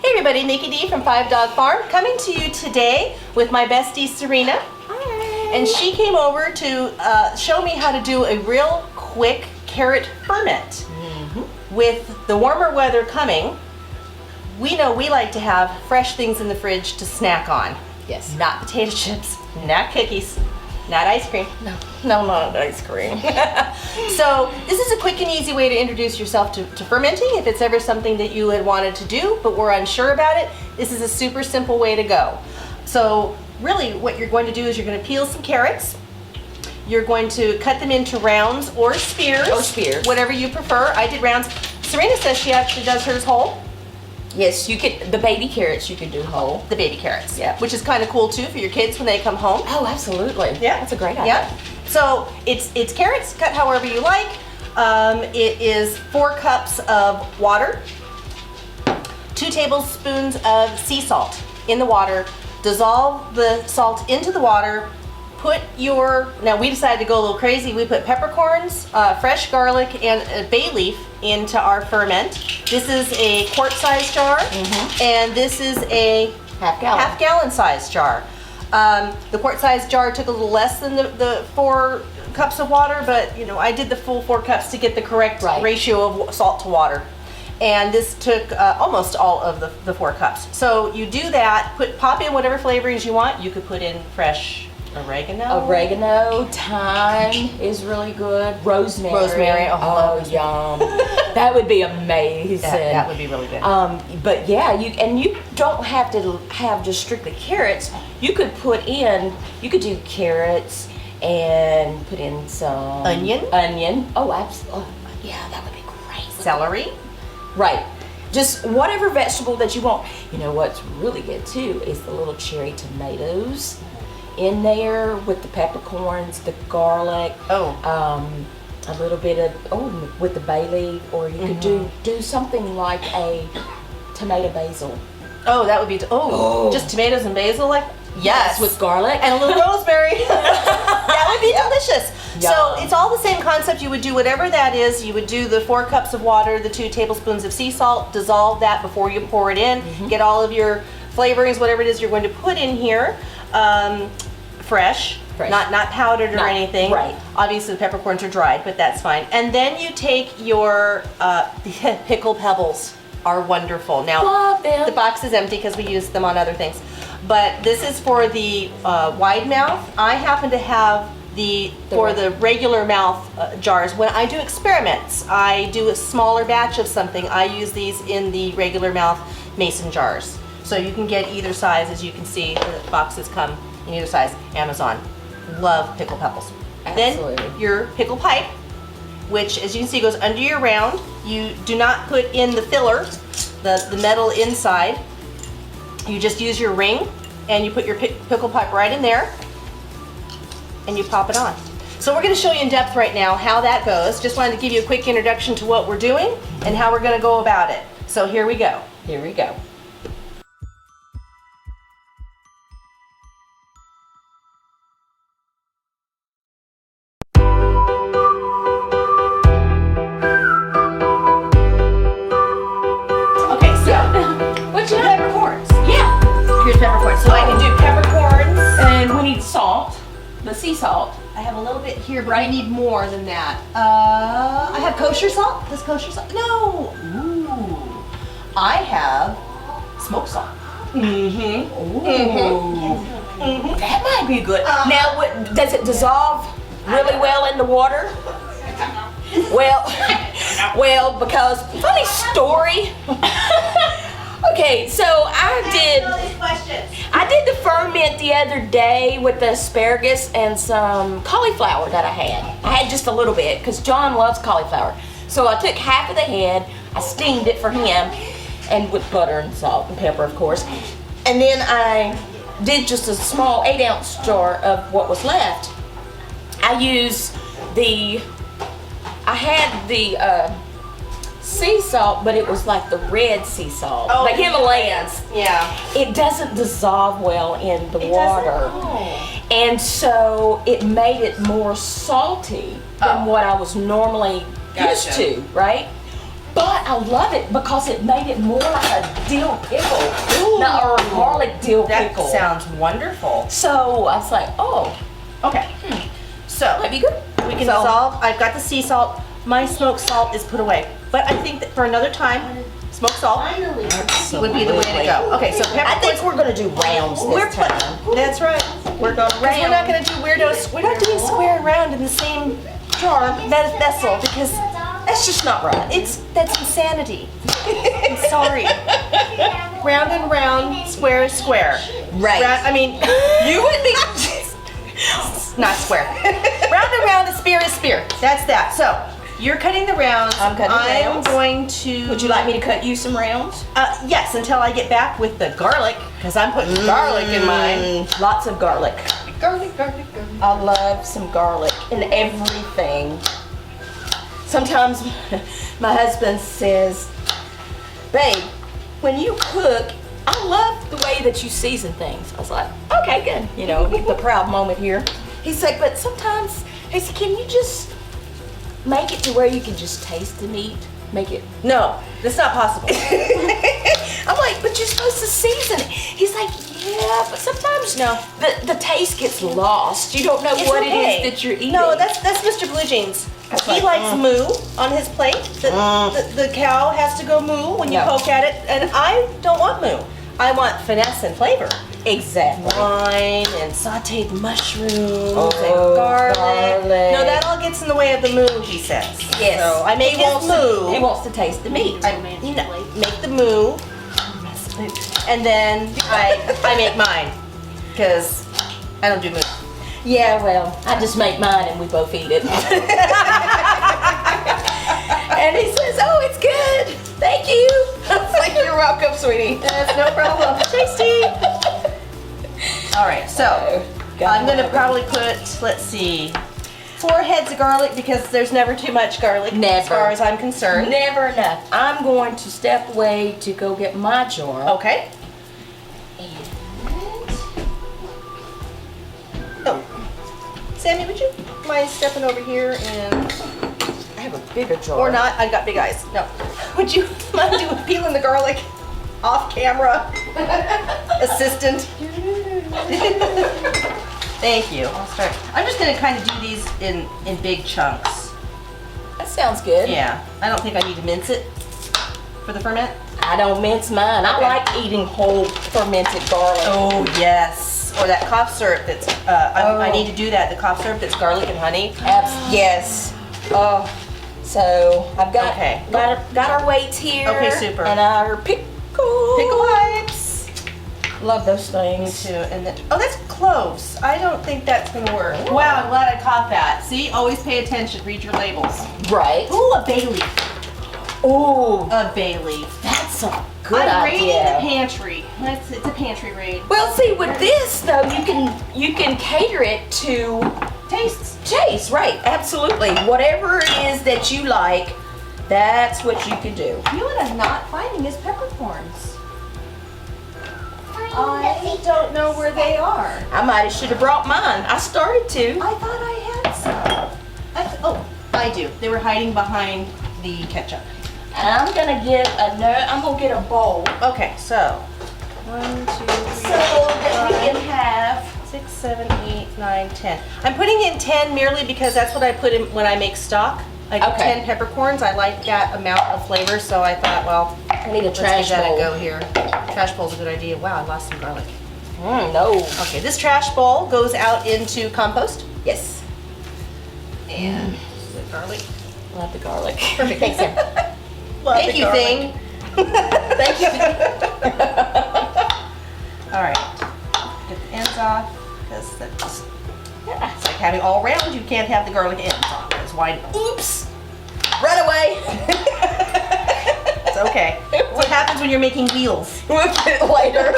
Hey everybody, Nikki D from 5 Dog Farm coming to you today with my bestie Cerina. Hi. And she came over to show me how to do a real quick carrot ferment. With the warmer weather coming, we know we like to have fresh things in the fridge to snack on. Yes. Not potato chips, not cookies, not ice cream. No, not ice cream. So this is a quick and easy way to introduce yourself to fermenting if it's ever something that you had wanted to do but were unsure about it. This is a super simple way to go. So really what you're going to do is you're going to peel some carrots. You're going to cut them into rounds or spears. Whatever you prefer. I did rounds. Cerina says she actually does hers whole. Yes, you could. The baby carrots you could do whole. The baby carrots. Yeah. Which is kind of cool too for your kids when they come home. Oh, absolutely. Yeah. That's a great idea. Yeah. So it's carrots cut however you like. It is 4 cups of water, 2 tablespoons of sea salt in the water. Dissolve the salt into the water. Put your, now we decided to go a little crazy. We put peppercorns, fresh garlic, and a bay leaf into our ferment. This is a quart-size jar, and this is a half-gallon size jar. The quart-size jar took a little less than the 4 cups of water, but you know I did the full 4 cups to get the correct ratio of salt to water. And this took almost all of the 4 cups. So you do that, pop in whatever flavorings you want. You could put in fresh oregano, thyme is really good. Rosemary. Oh, yum. That would be amazing. That would be really good. But yeah, you don't have to have just strictly carrots. You could do carrots and put in some onion. Oh, absolutely. Yeah, that would be great. Celery. Right. Just whatever vegetable that you want. You know what's really good too is the little cherry tomatoes in there with the peppercorns, the garlic, a little bit of with the bay leaf, or you could do something like a tomato basil. Oh, that would be just tomatoes and basil, like yes, with garlic and a little rosemary. That would be delicious. Yum. So it's all the same concept. You would do whatever that is. You would do the 4 cups of water, the 2 tablespoons of sea salt, dissolve that before you pour it in. Get all of your flavorings, whatever it is you're going to put in here. Fresh. Not powdered or anything. Right. Obviously the peppercorns are dried, but that's fine. And then you take your pickle pebbles are wonderful. Now love them. The box is empty because we use them on other things. But this is for the wide mouth. I happen to have for the regular mouth jars. When I do experiments, I do a smaller batch of something. I use these in the regular mouth mason jars. So you can get either size. As you can see, the boxes come in either size. Amazon. Love pickle pebbles. Absolutely. Then your pickle pipe, which as you can see goes under your round. You do not put in the filler, the metal inside. You just use your ring and you put your pickle pipe right in there and you pop it on. So we're going to show you in depth right now how that goes. Just wanted to give you a quick introduction to what we're doing and how we're going to go about it. So here we go. Here we go. Peppercorns. So I can do peppercorns. And we need salt, the sea salt. I have a little bit here, but I need more than that. I have kosher salt. Does kosher salt? No. Ooh. I have smoked salt. That might be good. Now, does it dissolve really well in the water? Well, because funny story. Okay, so I did the ferment the other day with the asparagus and some cauliflower that I had. I had just a little bit because John loves cauliflower. So I took half of the head, I steamed it for him, and with butter and salt and pepper, of course. And then I did just a small 8-ounce jar of what was left. I had the sea salt, but it was like the red sea salt, the Himalayas. Yeah. It doesn't dissolve well in the water. And so it made it more salty than what I was normally used to, right? But I love it because it made it more like a dill pickle. No, or a garlic dill pickle. That sounds wonderful. So I was like, oh, Okay. So that'd be good. we can dissolve. I've got the sea salt. My smoked salt is put away. But I think that for another time, smoked salt would be the way to go. Okay, so I think we're gonna do rounds this time. That's right. We're going round. We're not going to do weirdos. We're not doing square and round in the same jar vessel because That's just not right. that's insanity. I'm sorry. Round and round, square is square. Right. I mean, you would be not square. Round and round, a spear is spear. That's that. So you're cutting the rounds. I'm cutting rounds. I'm going to. Would you like me to cut you some rounds? Yes, until I get back with the garlic, because I'm putting garlic in mine. Lots of garlic. Garlic. I love some garlic in everything. Sometimes my husband says, babe, when you cook, I love the way that you season things. I was like, okay, good. You know, the proud moment here. He's like, but sometimes, he said, can you just make it to where you can just taste the meat? Make it. No, that's not possible. I'm like, but you're supposed to season it. He's like, yeah, but sometimes the taste gets lost. You don't know what it is that you're eating. No, that's Mr. Blue Jeans. He like, likes moo on his plate. The cow has to go moo when you poke at it, and I don't want moo. I want finesse and flavor. Exactly. Wine and sauteed mushrooms and garlic. No, that all gets in the way of the moo, he says. Yes. So I make his moo. He wants to taste the meat. I make the moo, and then I make mine, because I don't do moo. Yeah, well, I just make mine and we both eat it. And he says, oh, it's good. Thank you. It's like, you're welcome, sweetie. That's no problem. Tasty. All right, so I'm going to probably put, let's see, 4 heads of garlic because there's never too much garlic as far as I'm concerned. Never enough. I'm going to step away to go get my jar. Okay. Oh, Sammy, would you mind stepping over here and... I have a bigger jar. Or not, I've got big eyes. No. Would you mind doing peeling the garlic off camera? Assistant. Thank you. I'll start. I'm just going to kind of do these in big chunks. That sounds good. Yeah. I don't think I need to mince it for the ferment. I don't mince mine. Okay. I like eating whole fermented garlic. Oh, yes. Or that cough syrup that's, I need to do that, the cough syrup that's garlic and honey. Yes. Oh, so I've got, Okay. got our weights here. Okay, super. And our pickle wipes. Love those Me things. too. And then, oh, that's cloves. I don't think that's gonna work. Wow, I'm glad I caught that. See, always pay attention. Read your labels. Right. Ooh, a bay leaf. Ooh, A bay leaf. that's a good I'm raiding the idea. pantry. It's a pantry raid. Well, see, with this though, you can cater it to Tastes. taste. Right. Absolutely. Whatever it is that you like, that's what you can do. You know what I'm not finding is peppercorns. I don't know where they are. I might have should have brought mine. I started to. I thought I had some. Oh, I do. They were hiding behind the ketchup. And I'm gonna get a bowl. Okay, so 1, 2, 3, So that we can have 6, 7, 8, 9, 10. I'm putting in 10 merely because that's what I put in when I make stock. I do Okay. 10 peppercorns. I like that amount of flavor, so I thought, well, I need a let's trash give that bowl. a go here. Trash bowl's a good idea. Wow, I lost some garlic. No. Okay, this trash bowl goes out into compost. Yes. And the garlic. Love the garlic. Perfect. Thanks, Sam. Thank you, thing. Thank you. All right. Get the ends off because that just, yeah, it's like having all round. You can't have the garlic ends off. That's why. Oops. Run away. It's okay. What happens when you're making wheels? We'll get it later.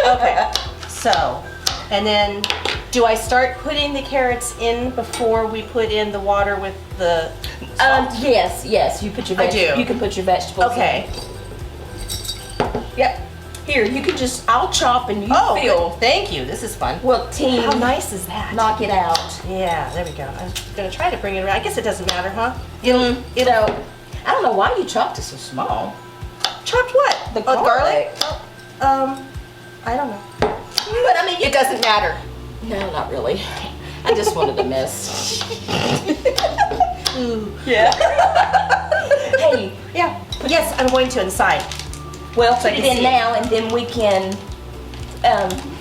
Okay. So, and then, do I start putting the carrots in before we put in the water with the salt? Yes. You put your I do. You can put your vegetables. Okay. In. Yep. Here, you can just. I'll chop and you Oh, fill. good. Thank you. This is fun. Well, team. How nice is that? Knock it out. Yeah, there we go. I'm gonna try to bring it around. I guess it doesn't matter, huh? You know, I don't know why you chopped it so small. Chopped what? The garlic? I don't know. But I mean, it doesn't matter. No, not really. I just wanted to mess. Ooh. Yeah. Hey. Yeah. Yes, I'm going to inside. Well, So I put it can in see. now, and then we can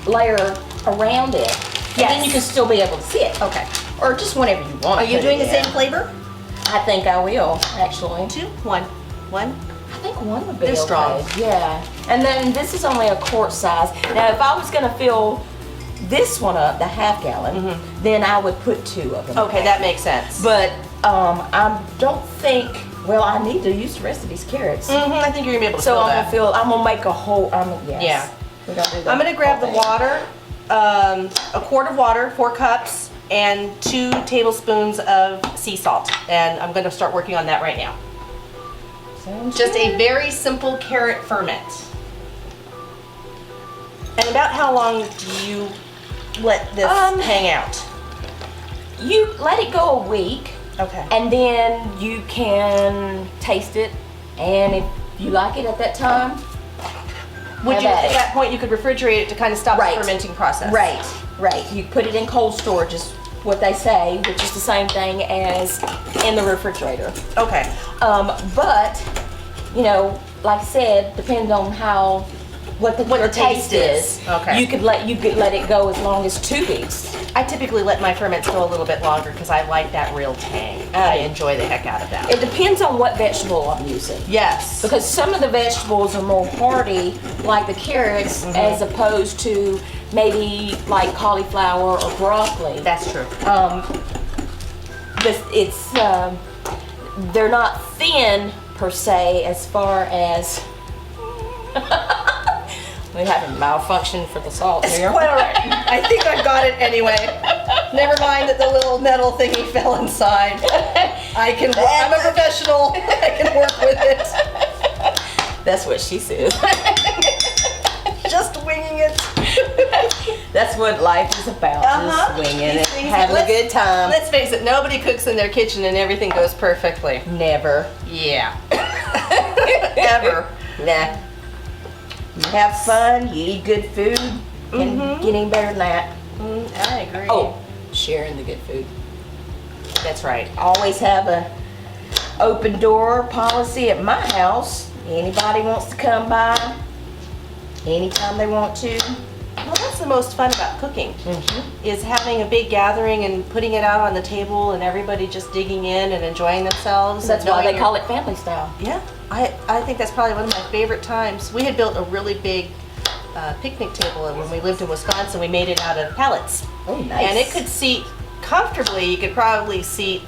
layer around it. And then you can still be able to see it. Okay. Or just whenever you want. Are you put doing it the in. same flavor? I think I will, actually. 2, 1, 1. I think one would be They're okay. strong. Yeah. And then this is only a quart size. Now, if I was going to fill this one up, the half gallon, then I would put 2 of them. Okay, that makes sense. But I don't think. Well, I need to use the rest of these carrots. I think you're gonna be able to So fill I'm that. gonna fill. I'm gonna make a whole. Yes. Yeah. We're gonna do that. I'm gonna grab the whole thing. water, a quart of water, 4 cups, and 2 tablespoons of sea salt. And I'm gonna start working on that right now. Sounds Just good. a very simple carrot ferment. And about how long do you let this hang out? You let it go a week, Okay. and then you can taste it, and if you like it at that time, Would have you, at at it. that point, you could refrigerate it to kind of stop Right. the fermenting process? Right. You put it in cold storage, is what they say, which is the same thing as in the refrigerator. Okay. But you know, like I said, depends on what What your the taste is. Okay. You could let it go as long as 2 weeks. I typically let my ferments go a little bit longer because I like that real tang. I enjoy the heck out of that. It depends on what vegetable I'm using. Yes. Because some of the vegetables are more hardy, like the carrots, as opposed to maybe like cauliflower or broccoli. That's true. They're not thin per se as far as we have a malfunction for the salt here. Quite all right. I think I got it anyway. Never mind that the little metal thingy fell inside. I'm a professional. I can work with it. That's what she says. Just winging it. That's what life is about, just winging it, These things- having a good time. Let's face it, nobody cooks in their kitchen and everything goes perfectly. Never. Yeah. Ever. Nah. You have fun, you eat good food, and get any better than that. I agree. Oh, sharing the good food. that's right. Always have a open door policy at my house. Anybody wants to come by, anytime they want to. Well, that's the most fun about cooking, is having a big gathering and putting it out on the table and everybody just digging in and enjoying themselves. That's and why knowing they call it family style. Yeah, I think that's probably one of my favorite times. We had built a really big picnic table, and when we lived in Wisconsin, we made it out of pallets. Oh, nice. And it could seat comfortably. You could probably seat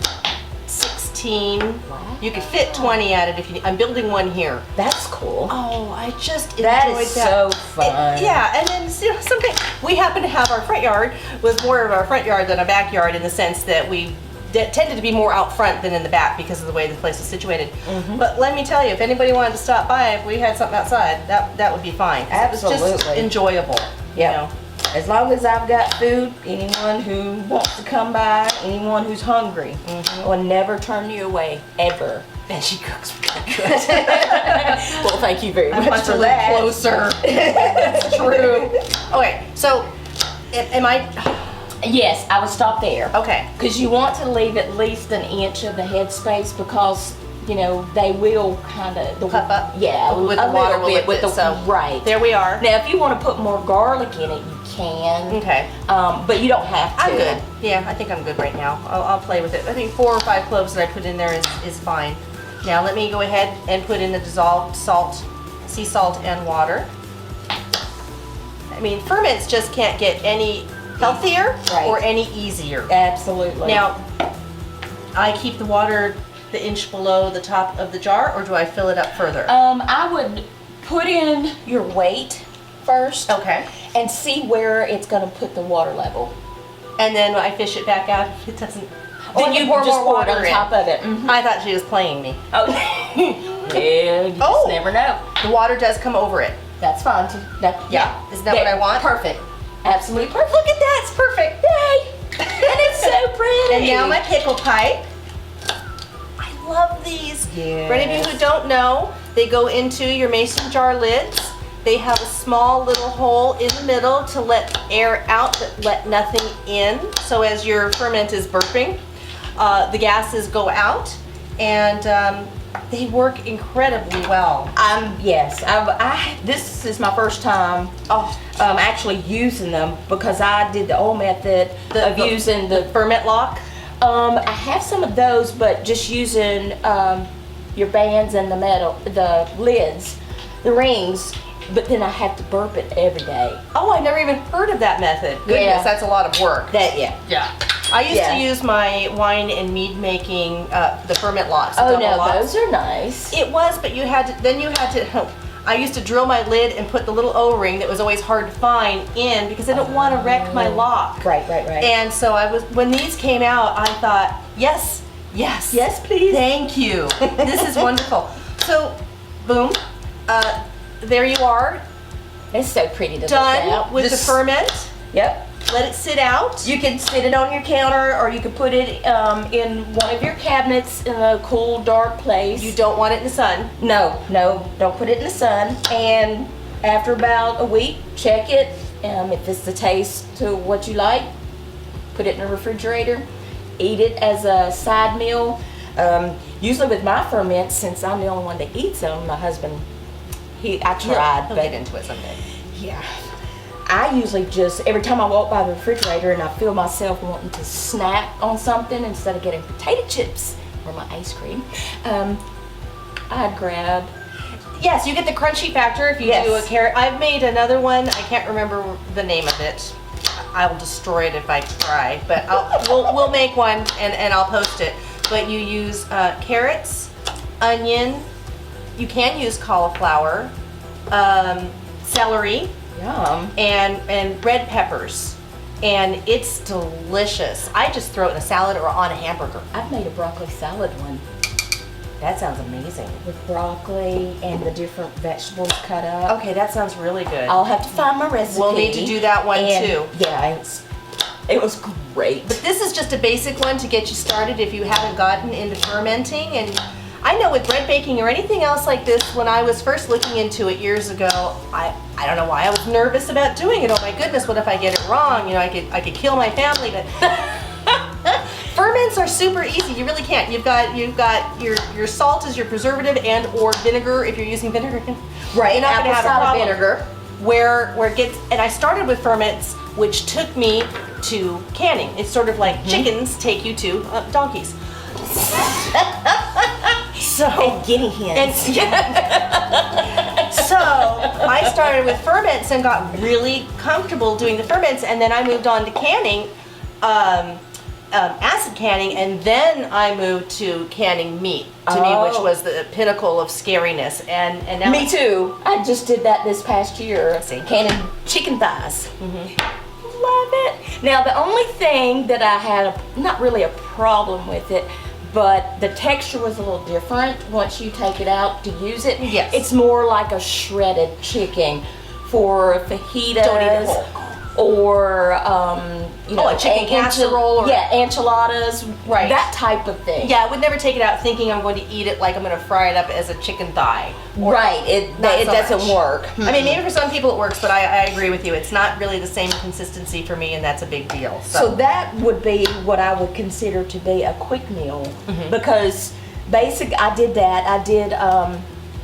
16. Wow. You could fit 20 at it if you. I'm building one here. That's cool. Oh, I just enjoyed That is so fun. Yeah, and then something we happen to have our front yard was more of our front yard than a backyard in the sense that we tended to be more out front than in the back because of the way the place is situated. But let me tell you, if anybody wanted to stop by, if we had something outside, that would be fine. It was just Absolutely. enjoyable. Yeah. You know? As long as I've got food, anyone who wants to come by, anyone who's hungry, will never turn you away, ever. And she cooks really good. Well, thank you very I much want to for live that. closer. That's true. Okay, so am I? Yes, I would stop there. Okay. Because you want to leave at least an inch of the headspace because, you know, they will kind of Puff up? Yeah, With the a water little will bit lift with it, the so right. There we are. Now, if you want to put more garlic in it, you can. Okay. But you don't have to. I'm good. Yeah, I think I'm good right now. I'll play with it. I think 4 or 5 cloves that I put in there is fine. Now let me go ahead and put in the dissolved salt, sea salt and water. I mean, ferments just can't get any healthier or any easier. Absolutely. Now, I keep the water the inch below the top of the jar, or do I fill it up further? I would put in your weight first. Okay. And see where it's going to put the water level. And then I fish it back out if it doesn't. Then you pour just more pour it water on in. top of it. Mhm. I thought she was playing me. Oh, yeah, you Oh. just never know. The water does come over it. That's fine too. Yeah. Isn't that what I want? Perfect. Absolutely perfect. Look at that, it's perfect. Yay! And it's so pretty. And now my pickle pipe. I love these. Yes. For any of you who don't know, they go into your mason jar lids. They have a small little hole in the middle to let air out but let nothing in. So as your ferment is burping, the gases go out, and they work incredibly well. Yes, this is my first time actually using them, because I did the old method of using the ferment lock. I have some of those, but just using your bands and the lids, the rings. But then I have to burp it every day. Oh, I never even heard of that method. Goodness, Yeah. that's a lot of work. Yeah. I used to use my wine and mead making, the ferment locks. The Oh double no, locks. those are nice. It was, but you had to, I used to drill my lid and put the little O-ring that was always hard to find in, because I didn't want to wreck my lock. Right. And so when these came out, I thought, yes, Please. thank you. This is wonderful. So, boom, there you are, It's so pretty to look done at. with the ferment. Yep. Let it sit out. You can sit it on your counter, or you can put it in one of your cabinets in a cool, dark place. You don't want it in the sun. No, don't put it in the sun. And after about a week, check it. If it's the taste to what you like, put it in the refrigerator. Eat it as a side meal. Usually with my ferments, since I'm the only one that eats them, my husband, I tried, He'll but get into it someday. yeah. I usually just, every time I walk by the refrigerator and I feel myself wanting to snack on something instead of getting potato chips or my ice cream, I'd grab. Yes, you get the crunchy factor if you do a carrot. I've made another one. I can't remember the name of it. I will destroy it if I try, but we'll make one and I'll post it. But you use carrots, onion. You can use cauliflower, celery. Yum. And red peppers, and it's delicious. I just throw it in a salad or on a hamburger. I've made a broccoli salad one That sounds amazing. with broccoli and the different vegetables cut up. Okay, that sounds really good. I'll have to find my recipe. We'll need to do that one too. Yeah, it was great. But this is just a basic one to get you started if you haven't gotten into fermenting. And I know with bread baking or anything else like this, when I was first looking into it years ago, I don't know why I was nervous about doing it. Oh my goodness, what if I get it wrong? You know, I could kill my family. But ferments are super easy. You really can't. You've got your salt is your preservative and or vinegar if you're using vinegar. Right, You're not gonna have a apple cider problem. vinegar. Where it gets, and I started with ferments, which took me to canning. It's sort of like chickens take you to donkeys. And guinea hens. So I started with ferments and got really comfortable doing the ferments, and then I moved on to canning, acid canning, and then I moved to canning meat. To me, which was the pinnacle of scariness, and now Me too. I just did that this past year. See. Canning chicken thighs. Love it. Now the only thing that I had, not really a problem with it, but the texture was a little different once you take it out to use it. Yes. It's more like a shredded chicken for fajitas. Don't eat it whole. Or a chicken casserole or- enchiladas, Right. that type of thing. Yeah, I would never take it out thinking I'm going to eat it like I'm going to fry it up as a chicken thigh. Right. It Not so doesn't much. work. I mean, maybe for some people it works, but I agree with you. It's not really the same consistency for me, and that's a big deal. So that would be what I would consider to be a quick meal, because I did that. I did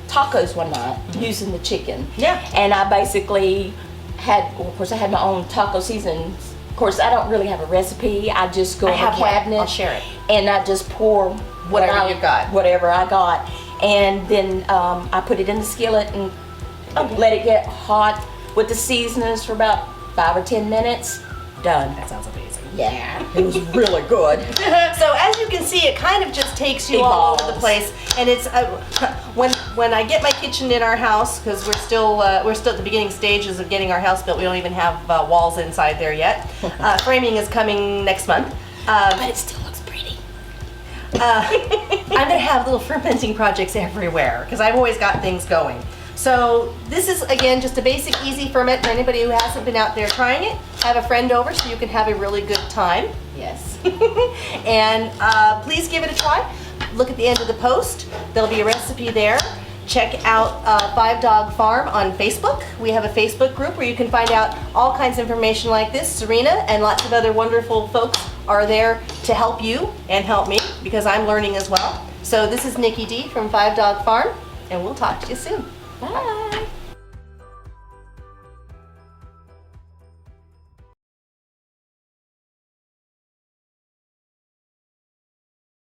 tacos one night using the chicken. Yeah. And I basically of course I had my own taco seasonings. Of course, I don't really have a recipe. I just go I in the have one. cabinet. I'll share it. And I just pour Whatever you've got. Whatever I got. And then I put it in the skillet and let it get hot with the seasonings for about 5 or 10 minutes. Done. That sounds amazing. Yeah, it was really good. So as you can see, it kind of just takes you all over the place, and it's when I get my kitchen in our house, because we're still at the beginning stages of getting our house built. We don't even have walls inside there yet. Framing is coming next month. But it still looks pretty. I'm gonna have little fermenting projects everywhere because I've always got things going. So this is, again, just a basic, easy ferment for anybody who hasn't been out there trying it. Have a friend over so you can have a really good time. Yes. And please give it a try. look at the end of the post. There'll be a recipe there. Check out 5 Dog Farm on Facebook. We have a Facebook group where you can find out all kinds of information like this. Cerina and lots of other wonderful folks are there to help you and help me because I'm learning as well. So this is Nikki D from 5 Dog Farm, and we'll talk to you soon. Bye.